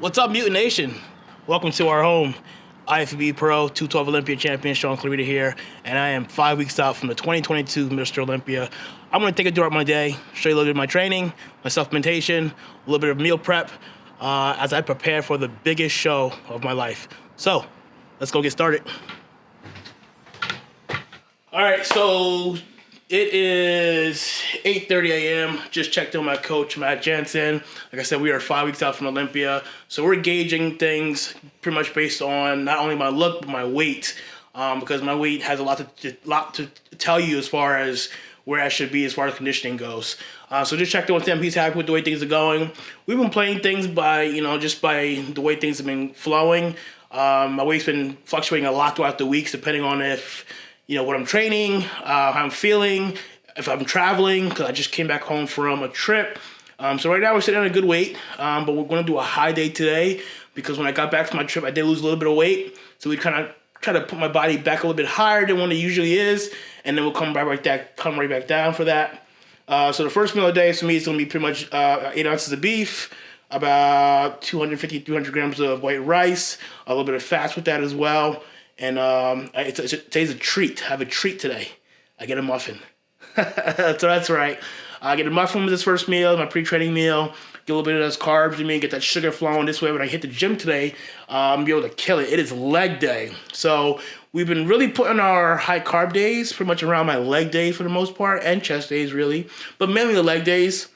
What's up, Mutant Nation? Welcome to our home. IFBB Pro, 212 Olympia champion, Shaun Clarida here, and I am 5 weeks out from the 2022 Mr Olympia. I'm going to take it throughout my day, show you a little bit of my training, my supplementation, a little bit of meal prep, as I prepare for the biggest show of my life. So, let's go get started. All right, so it is 8:30 a.m. Just checked in with my coach, Matt Jansen. Like I said, we are 5 weeks out from Olympia. So we're gauging things pretty much based on not only my look, but my weight. Because my weight has a lot to tell you as far as where I should be as far as conditioning goes. So just checked in with him. He's happy with the way things are going. We've been playing things by, just by the way things have been flowing. My weight's been fluctuating a lot throughout the weeks, depending on if, what I'm training, how I'm feeling, if I'm traveling, because I just came back home from a trip. So right now we're sitting at a good weight, but we're going to do a high day today because when I got back from my trip, I did lose a little bit of weight. So we kind of try to put my body back a little bit higher than what it usually is, and then we'll come right back down for that. So the first meal of the day for me is going to be pretty much 8 ounces of beef, about 250, 300 grams of white rice, a little bit of fats with that as well. And today's a treat. I have a treat today. I get a muffin. So that's right. I get a muffin with this first meal, my pre-training meal. Get a little bit of those carbs in me, get that sugar flowing. This way when I hit the gym today, I'm be able to kill it. It is leg day. So we've been really putting our high carb days pretty much around my leg day for the most part, and chest days really. But mainly the leg days.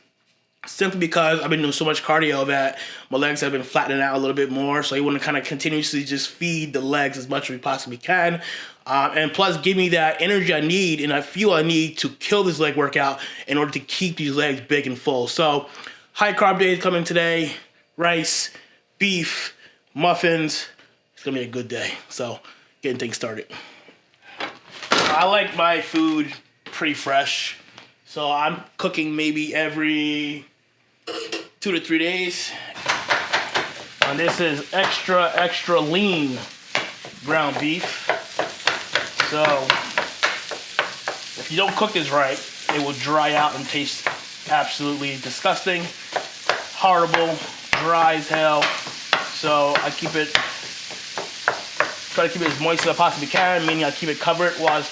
Simply because I've been doing so much cardio that my legs have been flattening out a little bit more. So you want to kind of continuously just feed the legs as much as we possibly can. And plus give me that energy I need and I feel I need to kill this leg workout in order to keep these legs big and full. So high carb days coming today. Rice, beef, muffins. It's going to be a good day. So getting things started. I like my food pretty fresh. So I'm cooking maybe every 2 to 3 days. And this is extra lean ground beef. So if you don't cook this right, it will dry out and taste absolutely disgusting, horrible, dry as hell. So I try to keep it as moist as I possibly can, meaning I keep it covered while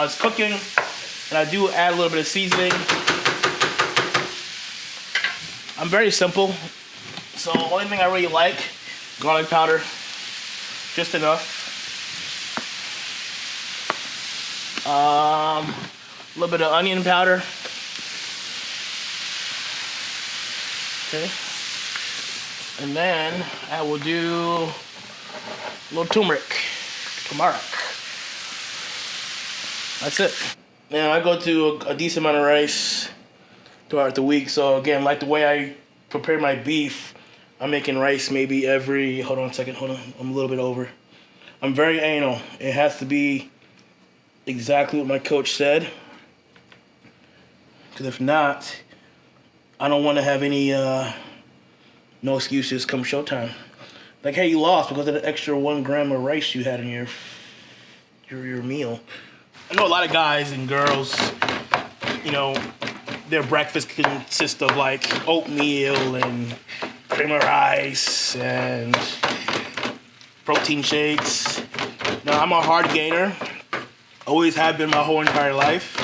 it's cooking. And I do add a little bit of seasoning. I'm very simple. So the only thing I really like, garlic powder, just enough. A little bit of onion powder. Okay. And then I will do a little turmeric. That's it. Now I go to a decent amount of rice throughout the week. So again, like the way I prepare my beef, I'm making rice maybe every, hold on a second, I'm a little bit over. I'm very anal. It has to be exactly what my coach said. Because if not, I don't want to have any, no excuses come showtime. Like, hey, you lost because of the extra 1 gram of rice you had in your meal. I know a lot of guys and girls, their breakfast consists of like oatmeal and cream of rice and protein shakes. Now, I'm a hard gainer. Always have been my whole entire life.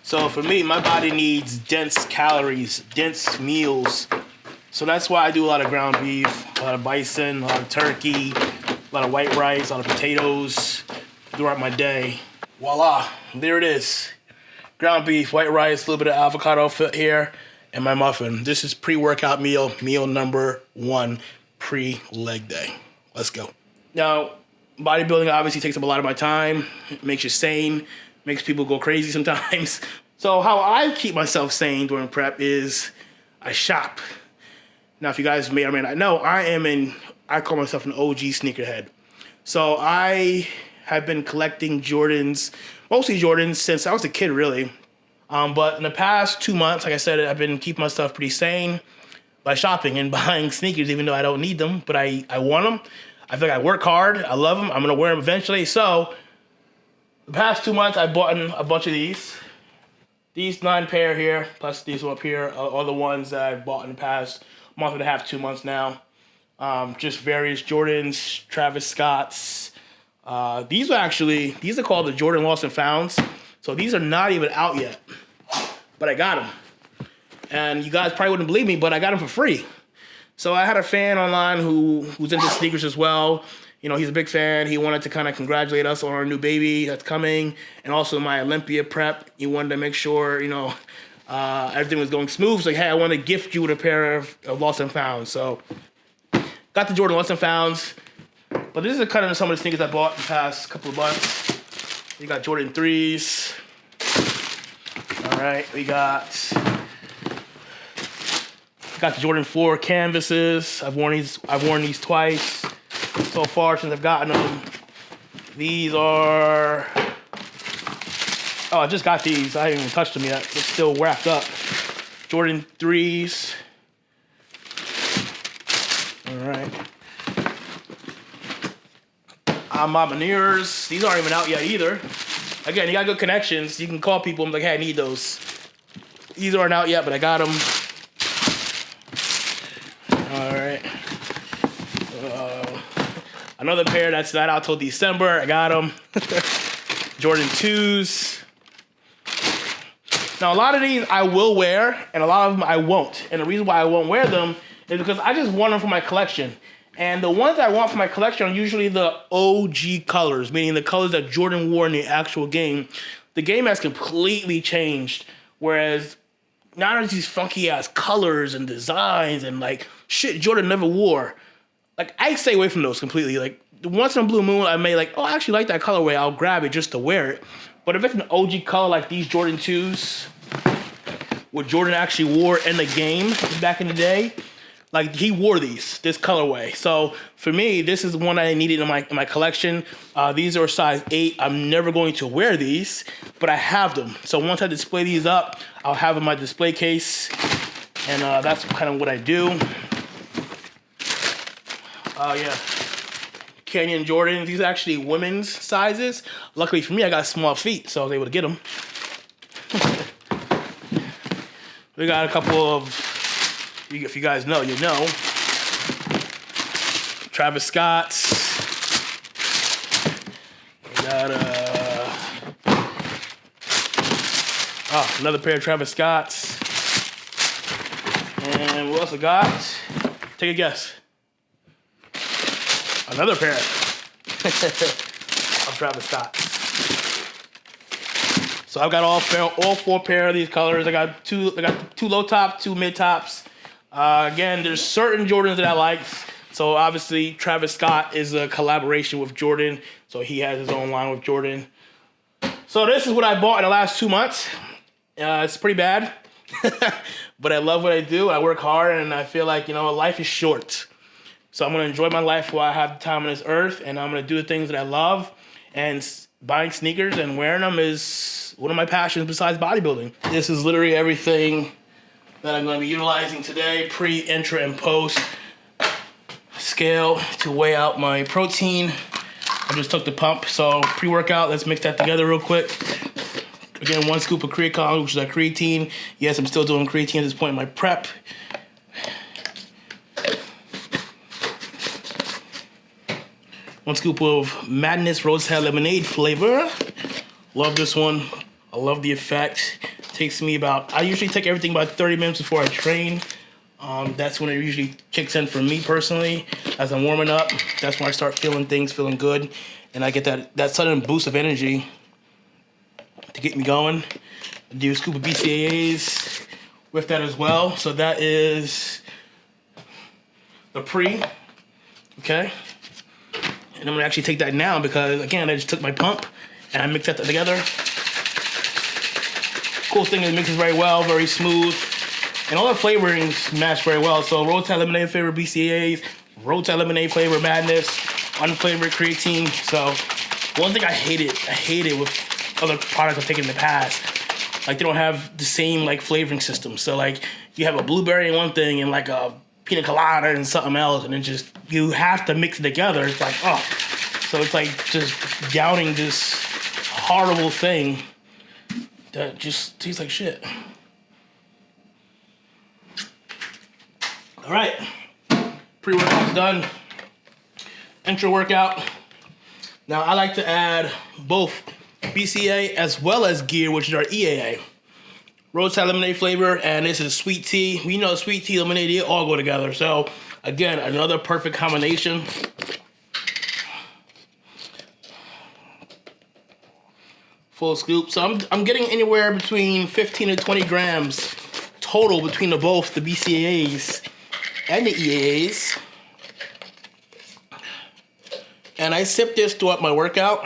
So for me, my body needs dense calories, dense meals. So that's why I do a lot of ground beef, a lot of bison, a lot of turkey, a lot of white rice, a lot of potatoes throughout my day. Voila, there it is. Ground beef, white rice, a little bit of avocado fit here, and my muffin. This is pre-workout meal number 1, pre-leg day. Let's go. Now, bodybuilding obviously takes up a lot of my time. It makes you sane, makes people go crazy sometimes. So how I keep myself sane during prep is I shop. Now, if you guys may or may not know, I call myself an OG sneakerhead. So I have been collecting Jordans, mostly Jordans, since I was a kid, really. But in the past 2 months, like I said, I've been keeping myself pretty sane by shopping and buying sneakers, even though I don't need them, but I want them. I feel like I work hard. I love them. I'm going to wear them eventually. So the past 2 months, I bought a bunch of these. These 9 pair here, plus these one up here, are the ones that I've bought in the past month and a half, 2 months now. Just various Jordans, Travis Scott's. These are called the Jordan Lost and Founds. So these are not even out yet, but I got them. And you guys probably wouldn't believe me, but I got them for free. So I had a fan online who's into sneakers as well. You know, he's a big fan. He wanted to kind of congratulate us on our new baby that's coming, and also my Olympia prep. He wanted to make sure, you know, everything was going smooth. So like, hey, I want to gift you with a pair of Lost and Founds. So got the Jordan Lost and Founds. But this is kind of some of the sneakers I bought the past couple of months. We got Jordan 3s. All right, we got the Jordan 4 canvases. I've worn these twice so far since I've gotten them. These are, I just got these. I haven't even touched them yet. They're still wrapped up. Jordan 3s. All right. Mountaineers. These aren't even out yet either. Again, you got good connections. You can call people and be like, hey, I need those. These aren't out yet, but I got them. All right. Another pair that's not out till December. I got them. Jordan 2s. Now, a lot of these I will wear, and a lot of them I won't. And the reason why I won't wear them is because I just want them for my collection. And the ones I want for my collection are usually the OG colors, meaning the colors that Jordan wore in the actual game. The game has completely changed, whereas now there's these funky ass colors and designs and like shit Jordan never wore. Like I stay away from those completely. Like once in a blue moon, I may like, oh, I actually like that colorway. I'll grab it just to wear it. But if it's an OG color like these Jordan 2s, what Jordan actually wore in the game back in the day, like he wore this colorway. So for me, this is one I needed in my collection. These are size 8. I'm never going to wear these, but I have them. So once I display these up, I'll have them in my display case, and that's kind of what I do. Yeah, Canyon Jordans. These are actually women's sizes. Luckily for me, I got small feet, so I was able to get them. We got a couple of, if you guys know, you know. Travis Scott's. We got another pair of Travis Scott's. And we also got, take a guess. Another pair of Travis Scott's. So I've got all 4 pair of these colors. I got two low top, 2 mid tops. Again, there's certain Jordans that I like. So obviously Travis Scott is a collaboration with Jordan. So he has his own line with Jordan. So this is what I bought in the last 2 months. It's pretty bad, but I love what I do. I work hard and I feel like, you know, life is short. So I'm going to enjoy my life while I have the time on this earth, and I'm going to do the things that I love. And buying sneakers and wearing them is one of my passions besides bodybuilding. This is literally everything that I'm going to be utilizing today, pre, intra, and post. Scale to weigh out my protein. I just took the pump, so pre-workout, let's mix that together real quick. Again, 1 scoop of creatine, which is that creatine. Yes, I'm still doing creatine at this point in my prep. One scoop of Madness Rosehell Lemonade flavor. Love this one. I love the effect. Takes me about, I usually take everything about 30 minutes before I train. That's when it usually kicks in for me personally. As I'm warming up, that's when I start feeling things, feeling good. And I get that sudden boost of energy to get me going. I do a scoop of BCAAs with that as well. So that is the pre, okay? And I'm gonna actually take that now because, again, I just took my pump and I mixed that together. Cool thing is it mixes very well, very smooth. And all the flavorings match very well. So Rosehell Lemonade flavor BCAAs, Rosehell Lemonade flavor Madness, unflavored creatine. So one thing I hated with other products I've taken in the past, like they don't have the same like flavoring system. So like you have a blueberry in one thing and like a pina colada and something else, and it just, you have to mix it together. It's like, oh. So it's like just downing this horrible thing that just tastes like shit. All right. Pre-workout's done. Intro workout. Now I like to add both BCA as well as gear, which is our EAA. Roadside lemonade flavor, and this is sweet tea. We know sweet tea, lemonade, they all go together. So again, another perfect combination. Full scoop. So I'm getting anywhere between 15 to 20 grams total between both the BCAAs and the EAAs. And I sip this throughout my workout.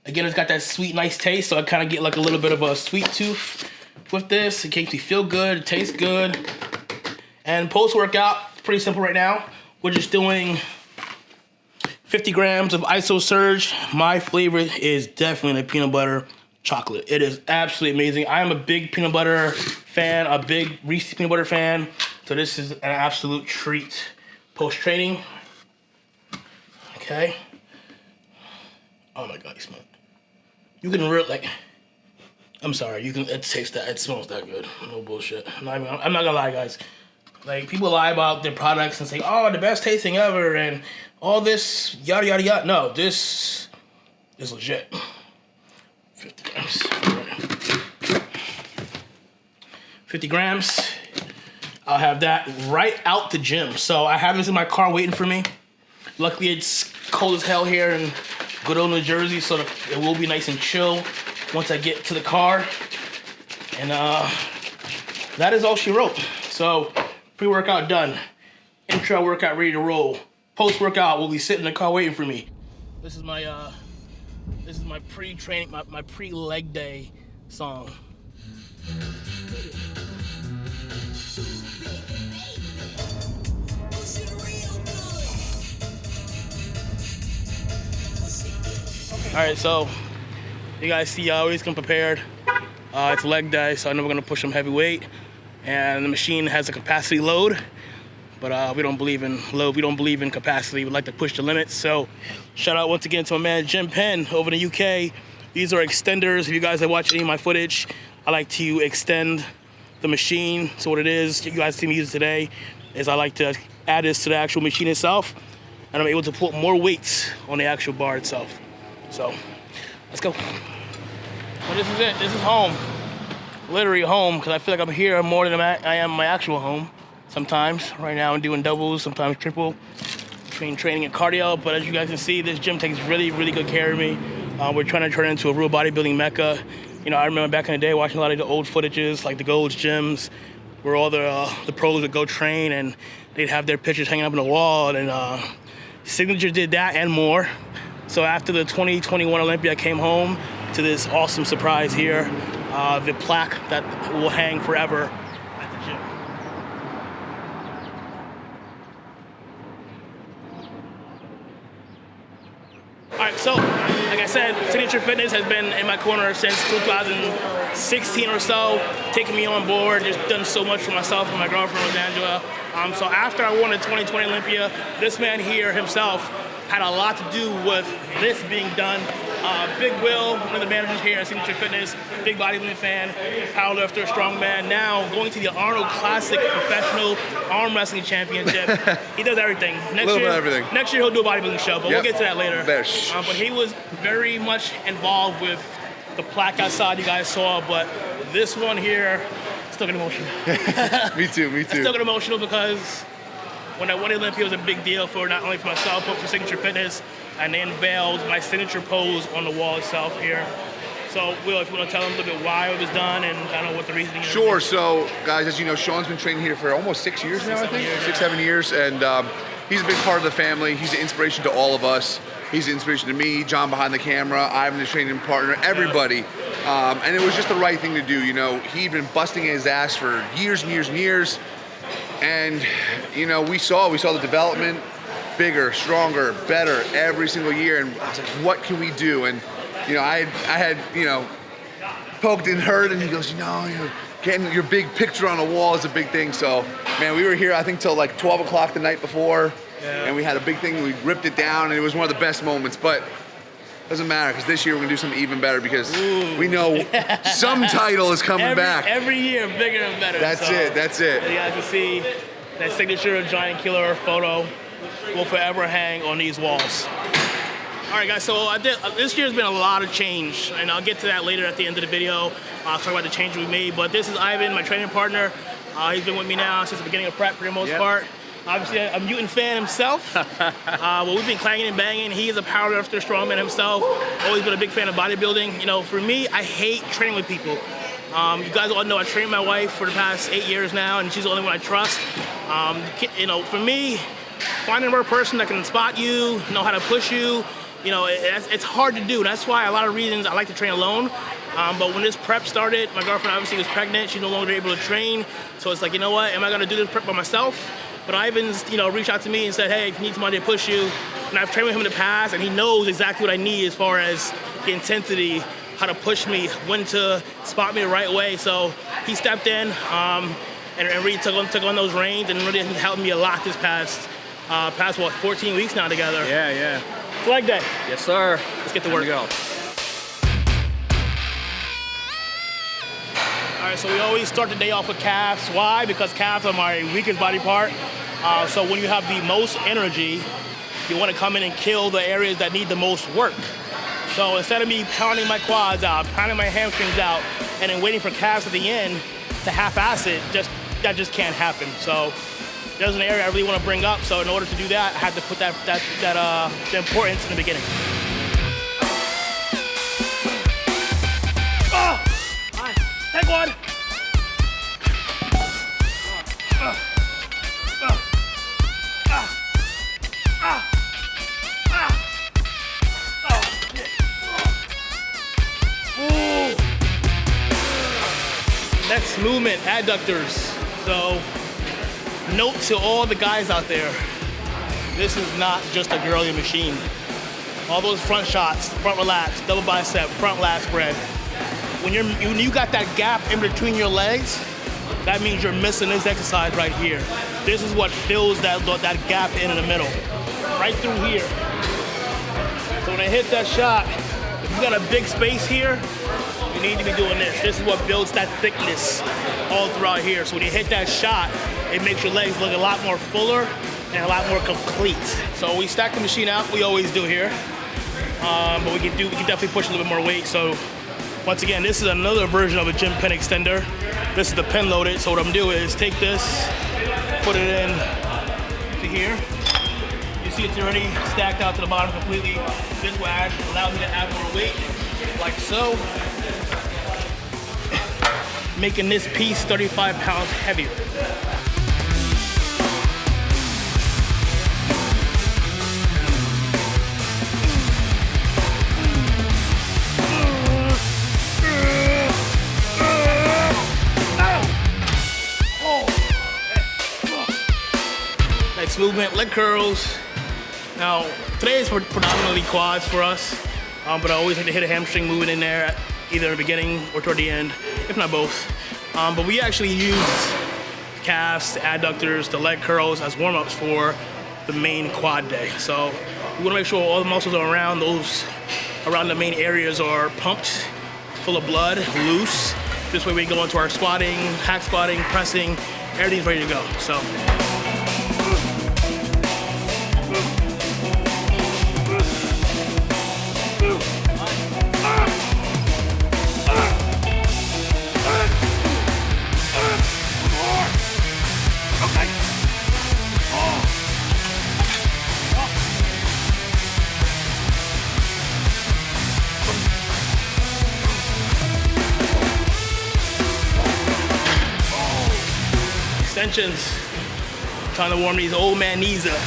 Again, it's got that sweet, nice taste, so I kind of get like a little bit of a sweet tooth with this. It makes me feel good, it tastes good. And post-workout, pretty simple right now. We're just doing 50 grams of ISO Surge. My favorite is definitely the peanut butter chocolate. It is absolutely amazing. I am a big peanut butter fan, a big Reese's peanut butter fan. So this is an absolute treat post-training. Okay. Oh my God, you smell it. You can really, like, I'm sorry, you can taste that. It smells that good. No bullshit. I'm not gonna lie, guys. Like, people lie about their products and say, oh, the best tasting ever, and all this, yada, yada, yada. No, this is legit. 50 grams. 50 grams. I'll have that right out the gym. So I have this in my car waiting for me. Luckily, it's cold as hell here in good old New Jersey, so it will be nice and chill once I get to the car. And that is all she wrote. So pre-workout done. Intro workout ready to roll. Post-workout will be sitting in the car waiting for me. This is my pre-training, my pre-leg day song. All right, so you guys see I always come prepared. It's leg day, so I know we're gonna push some heavy weight, and the machine has a capacity load, but we don't believe in load. We don't believe in capacity. We like to push the limits. So shout out once again to my man Jim Penn over in the UK. These are extenders. If you guys have watched any of my footage, I like to extend the machine. So what it is, you guys see me use it today, is I like to add this to the actual machine itself, and I'm able to put more weights on the actual bar itself. So, let's go. Well, this is it. This is home. Literally home, because I feel like I'm here more than I am my actual home sometimes. Right now I'm doing doubles, sometimes triple, between training and cardio. But as you guys can see, this gym takes really, really good care of me. We're trying to turn it into a real bodybuilding mecca. You know, I remember back in the day watching a lot of the old footages, like the Gold's gyms, where all the pros would go train and they'd have their pictures hanging up on the wall. And Signature did that and more. So after the 2021 Olympia, I came home to this awesome surprise here, the plaque that will hang forever at the gym. All right, so like I said, Signature Fitness has been in my corner since 2016 or so, taking me on board, just done so much for myself and my girlfriend, Angela. So after I won the 2020 Olympia, this man here himself had a lot to do with this being done. Big Will, one of the managers here at Signature Fitness, big bodybuilding fan, powerlifter, strongman, now going to the Arnold Classic Professional Arm Wrestling Championship. He does everything. Next year he'll do a bodybuilding show, but we'll get to that later. But he was very much involved with the plaque outside you guys saw, but this one here, still get emotional. Me too. I still get emotional because when I won the Olympia, it was a big deal for not only for myself, but for Signature Fitness, and they unveiled my signature pose on the wall itself here. So, Will, if you want to tell them a little bit why it was done and kind of what the reasoning is. Sure. So, guys, as you know, Shaun's been training here for almost 6 years now, I think. 6-7 years, and he's a big part of the family. He's an inspiration to all of us. He's an inspiration to me, John behind the camera, Ivan, the training partner, everybody. And it was just the right thing to do. You know, he'd been busting his ass for years and years and years. And, you know, we saw the development, bigger, stronger, better every single year. And I was like, what can we do? And, you know, I had, you know, poked and heard, and he goes, you know, getting your big picture on the wall is a big thing. So, man, we were here, I think, till like 12 o'clock the night before. Yeah. And we had a big thing, we ripped it down, and it was one of the best moments. But doesn't matter, because this year we're gonna do something even better, because we know some title is coming back. Every year, bigger and better. That's it. You guys can see That signature giant killer photo will forever hang on these walls. All right, guys, so this year's been a lot of change, and I'll get to that later at the end of the video. I'll talk about the changes we made, but this is Ivan, my training partner. He's been with me now since the beginning of prep for the most part. Obviously, a Mutant fan himself. Well, we've been clanging and banging. He is a powerlifter, strongman himself. Always been a big fan of bodybuilding. You know, for me, I hate training with people. You guys all know I trained my wife for the past 8 years now, and she's the only one I trust. You know, for me, finding a person that can spot you, know how to push you, you know, it's hard to do. That's why a lot of reasons I like to train alone. But when this prep started, my girlfriend obviously was pregnant. She's no longer able to train. So it's like, you know what, am I gonna do this prep by myself? But Ivan's, you know, reached out to me and said, hey, if you need somebody to push you. And I've trained with him in the past, and he knows exactly what I need as far as the intensity, how to push me, when to spot me the right way. So he stepped in and really took on those reins and really helped me a lot this past what, 14 weeks now together. Yeah. It's leg day. Yes, sir. Let's get to work. Here we go. All right, so we always start the day off with calves. Why? Because calves are my weakest body part. So when you have the most energy, you want to come in and kill the areas that need the most work. So instead of me pounding my quads out, pounding my hamstrings out, and then waiting for calves at the end to half-ass it, that just can't happen. So there's an area I really want to bring up. So in order to do that, I had to put the importance in the beginning. Take one. Next movement, adductors. So note to all the guys out there, this is not just a girly machine. All those front shots, front relax, double bicep, front lat spread. When you got that gap in between your legs, that means you're missing this exercise right here. This is what fills that gap in the middle, right through here. So when I hit that shot, if you got a big space here, you need to be doing this. This is what builds that thickness all throughout here. So when you hit that shot, it makes your legs look a lot more fuller and a lot more complete. So we stack the machine out, we always do here. But we can definitely push a little bit more weight. So once again, this is another version of a gym pen extender. This is the pen loaded. So what I'm gonna do is take this, put it in to here. You see it's already stacked out to the bottom completely. This will allow me to add more weight, like so. Making this piece 35 pounds heavier. Next movement, leg curls. Now, today is predominantly quads for us, but I always like to hit a hamstring movement in there, either in the beginning or toward the end, if not both. But we actually use calves, the adductors, the leg curls as warm-ups for the main quad day. So we wanna make sure all the muscles are around the main areas are pumped, full of blood, loose. This way we go into our squatting, hack squatting, pressing, everything's ready to go. So. Extensions. Trying to warm these old man knees up.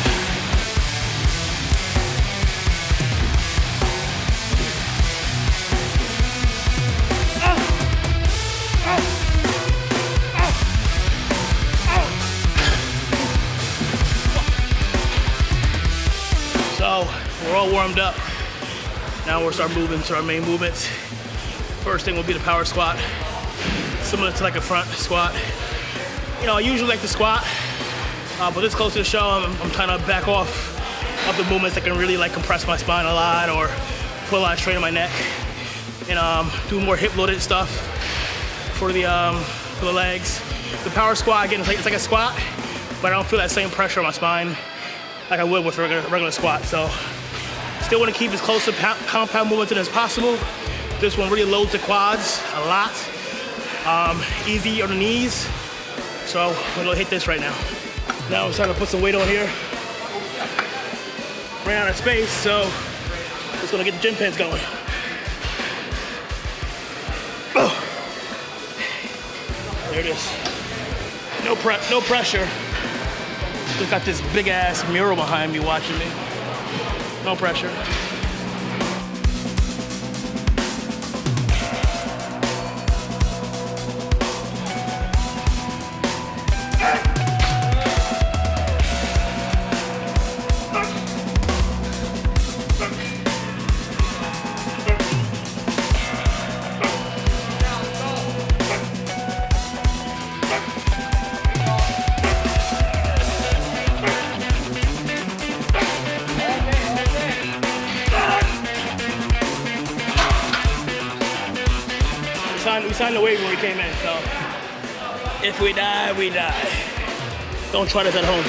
So we're all warmed up. Now we'll start moving to our main movements. First thing will be the power squat, similar to like a front squat. You know, I usually like to squat, but this close to the show, I'm trying to back off of the movements that can really like compress my spine a lot or put a lot of strain on my neck, and do more hip-loaded stuff for the legs. The power squat, again, it's like a squat, but I don't feel that same pressure on my spine like I would with regular squat. So still want to keep as close to compound movements as possible. This one really loads the quads a lot. Easy on the knees. So we're gonna hit this right now. Now I'm starting to put some weight on here. Ran out of space, so just gonna get the gym pants going. Oh. There it is. No pressure. Just got this big ass mural behind me watching me. No pressure. We signed the waiver when we came in, so if we die, we die. Don't try this at home.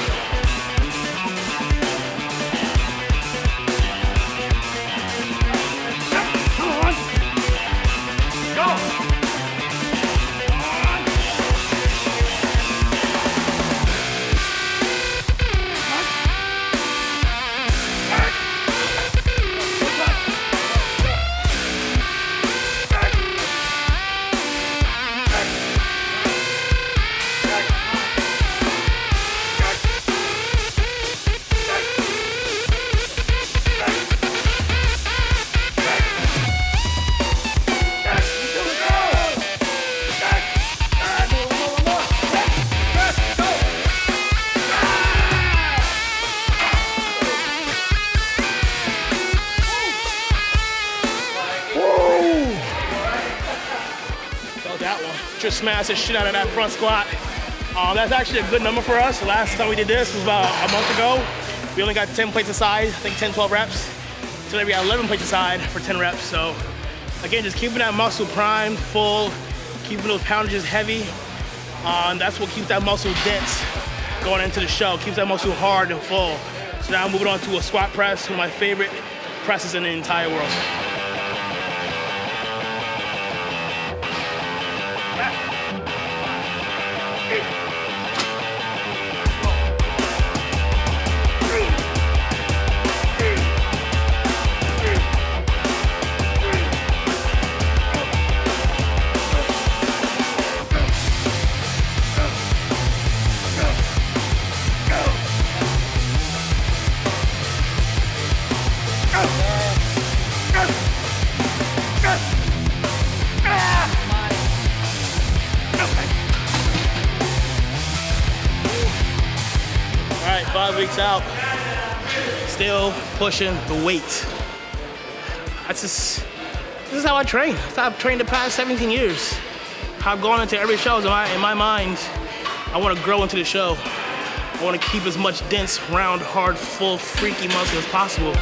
Just smash the shit out of that front squat. That's actually a good number for us. The last time we did this was about a month ago. We only got 10 plates aside, I think 10, 12 reps. Today we got 11 plates aside for 10 reps. So again, just keeping that muscle primed, full, keeping those poundages heavy. That's what keeps that muscle dense going into the show, keeps that muscle hard and full. So now I'm moving on to a squat press, one of my favorite presses in the entire world. All right, 5 weeks out, still pushing the weight. This is how I train. That's how I've trained the past 17 years. How I've gone into every show. In my mind, I want to grow into the show. I want to keep as much dense, round, hard, full, freaky muscle as possible.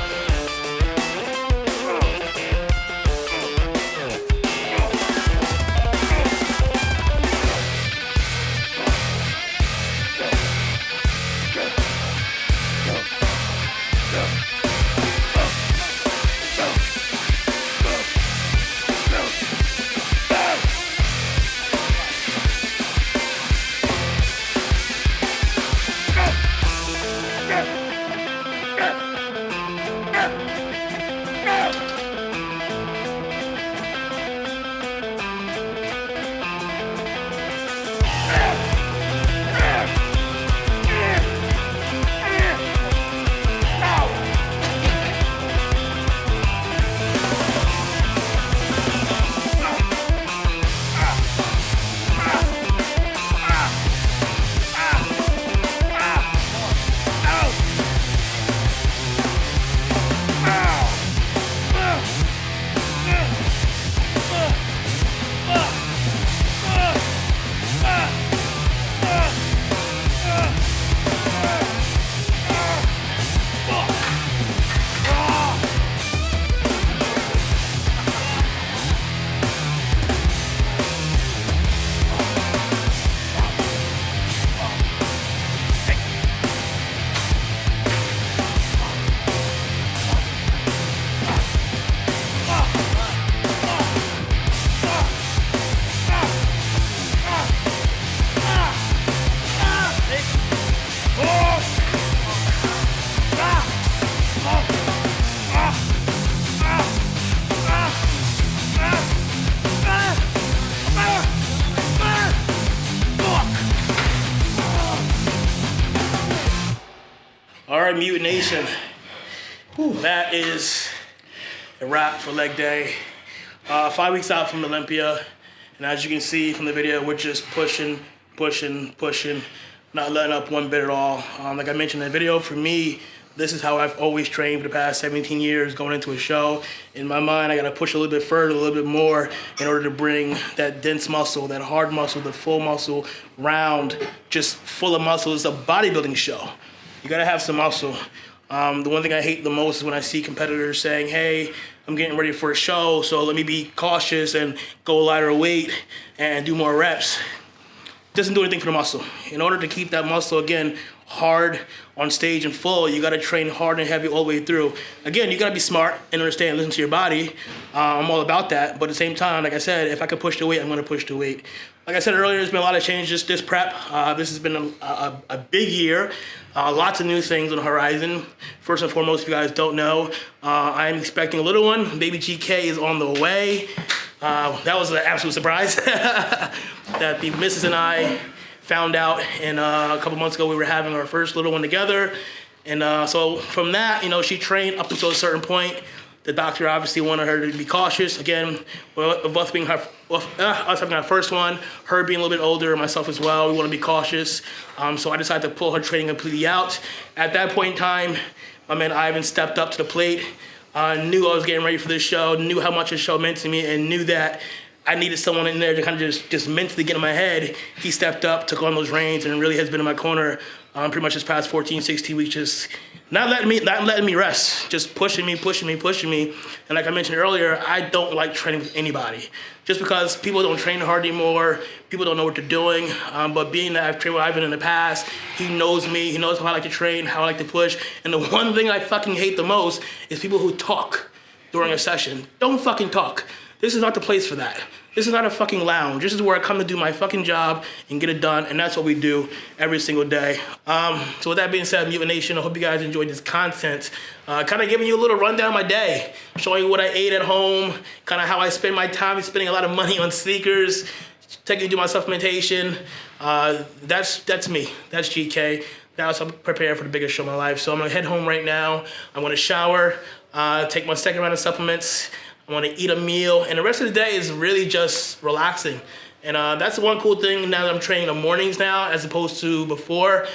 right, Mutant Nation. That is a wrap for leg day. 5 weeks out from Olympia. And as you can see from the video, we're just pushing, not letting up one bit at all. Like I mentioned in the video, for me, this is how I've always trained for the past 17 years going into a show. In my mind, I gotta push a little bit further, a little bit more in order to bring that dense muscle, that hard muscle, the full muscle, round, just full of muscle. It's a bodybuilding show. You gotta have some muscle. The one thing I hate the most is when I see competitors saying, hey, I'm getting ready for a show, so let me be cautious and go lighter weight and do more reps. Doesn't do anything for the muscle. In order to keep that muscle, again, hard on stage and full, you gotta train hard and heavy all the way through. Again, you gotta be smart and understand, listen to your body. I'm all about that, but at the same time, like I said, if I can push the weight, I'm gonna push the weight. Like I said earlier, there's been a lot of changes this prep. This has been a big year. Lots of new things on the horizon. First and foremost, if you guys don't know, I'm expecting a little one. Baby GK is on the way. That was an absolute surprise that the missus and I found out, and a couple months ago we were having our first little one together. And so from that, you know, she trained up until a certain point. The doctor obviously wanted her to be cautious. Again, of us being us having our first one, her being a little bit older, myself as well, we want to be cautious. So I decided to pull her training completely out. At that point in time, my man Ivan stepped up to the plate, knew I was getting ready for this show, knew how much this show meant to me, and knew that I needed someone in there to kind of just mentally get in my head. He stepped up, took on those reins, and really has been in my corner pretty much this past 14, 16 weeks, just not letting me rest, just pushing me. And like I mentioned earlier, I don't like training with anybody. Just because people don't train hard anymore, people don't know what they're doing. But being that I've trained with Ivan in the past, he knows me, he knows how I like to train, how I like to push. And the one thing I fucking hate the most is people who talk during a session. Don't fucking talk. This is not the place for that. This is not a fucking lounge. This is where I come to do my fucking job and get it done, and that's what we do every single day. So with that being said, Mutant Nation, I hope you guys enjoyed this content. Kind of giving you a little rundown of my day, showing you what I ate at home, kind of how I spend my time spending a lot of money on sneakers, taking you to my supplementation. That's me. That's GK. Now I'm preparing for the biggest show of my life. So I'm gonna head home right now. I'm gonna shower, take my second round of supplements. I want to eat a meal, and the rest of the day is really just relaxing. And that's the one cool thing now that I'm training in the mornings now, as opposed to before.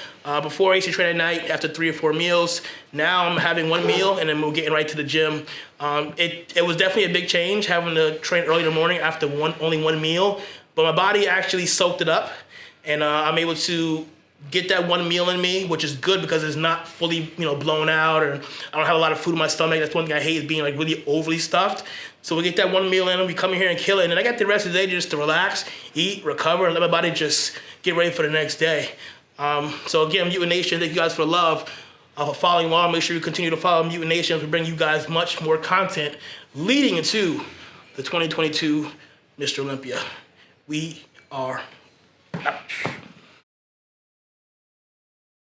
Before I used to train at night after 3 or 4 meals. Now I'm having one meal, and then we're getting right to the gym. It was definitely a big change having to train early in the morning after only one meal, but my body actually soaked it up, and I'm able to get that one meal in me, which is good because it's not fully, blown out, or I don't have a lot of food in my stomach. That's one thing I hate, is being like really overly stuffed. So we get that one meal in, and we come in here and kill it. And then I got the rest of the day just to relax, eat, recover, and let my body just get ready for the next day. So again, Mutant Nation, thank you guys for the love, for following along. Make sure you continue to follow Mutant Nation as we bring you guys much more content leading into the 2022 Mr. Olympia. We are out.